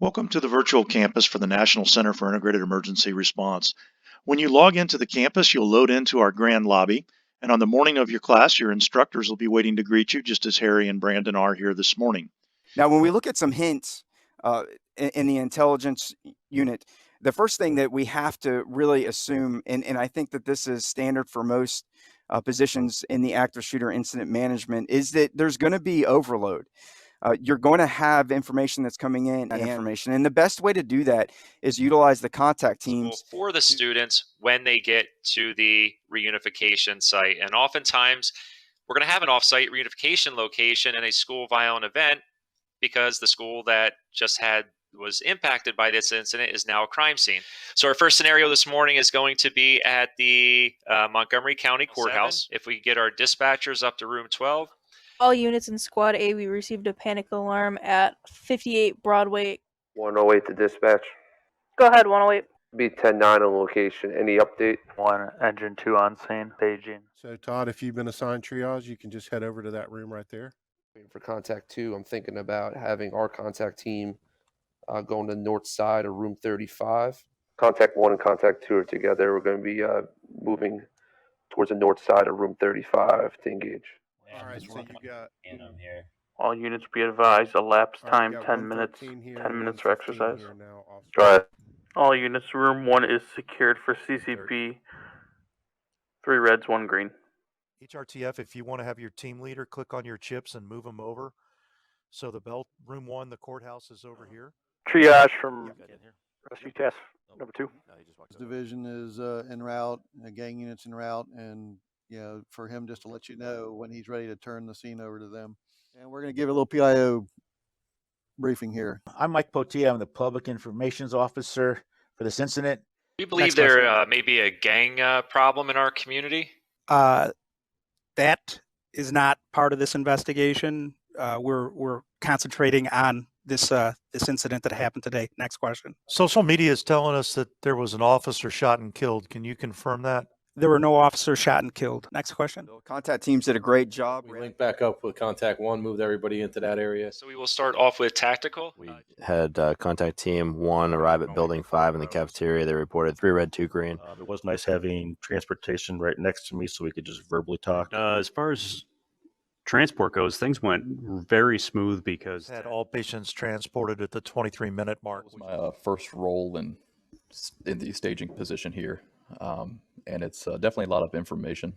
Welcome to the virtual campus for the National Center for Integrated Emergency Response. When you log into the campus, you'll load into our grand lobby, and on the morning of your class, your instructors will be waiting to greet you, just as Harry and Brandon are here this morning. Now, when we look at some hints in the intelligence unit, the first thing that we have to really assume, and I think that this is standard for most positions in the active shooter incident management, is that there's going to be overload. You're going to have information that's coming in, and the best way to do that is utilize the contact teams for the students when they get to the reunification site. And oftentimes, we're going to have an off-site reunification location in a school violent event because the school that just was impacted by this incident is now a crime scene. So our first scenario this morning is going to be at the Montgomery County Courthouse. If we get our dispatchers up to room 12. All units in Squad A, we received a panic alarm at 58 Broadway. 108 to dispatch. Go ahead, 108. Be 10-9 on location. Any update? 1, engine 2 on scene, paging. So Todd, if you've been assigned triage, you can just head over to that room right there. For contact 2, I'm thinking about having our contact team going to the north side of room 35. Contact 1 and contact 2 are together. We're going to be moving towards the north side of room 35 to engage. All right, so you got. And I'm here. All units be advised, elapsed time 10 minutes. 10 minutes for exercise. Go ahead. All units, room 1 is secured for CCP. 3 reds, 1 green. HRTF, if you want to have your team leader click on your chips and move them over. So the belt, room 1, the courthouse is over here. Triage from rescue task number 2. Division is en route, gang units en route, and for him just to let you know when he's ready to turn the scene over to them. And we're going to give a little PIO briefing here. I'm Mike Potia. I'm the Public Information Officer for this incident. Do you believe there may be a gang problem in our community? That is not part of this investigation. We're concentrating on this incident that happened today. Next question. Social media is telling us that there was an officer shot and killed. Can you confirm that? There were no officers shot and killed. Next question. Contact teams did a great job. We linked back up with contact 1, moved everybody into that area. So we will start off with tactical. We had contact team 1 arrive at building 5 in the cafeteria. They reported 3 red, 2 green. It was nice having transportation right next to me so we could just verbally talk. As far as transport goes, things went very smooth because had all patients transported at the 23-minute mark. It was my first role in the staging position here. And it's definitely a lot of information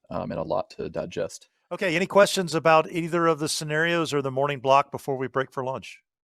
and a lot to digest. Okay, any questions about either of the scenarios or the morning block before we break for lunch?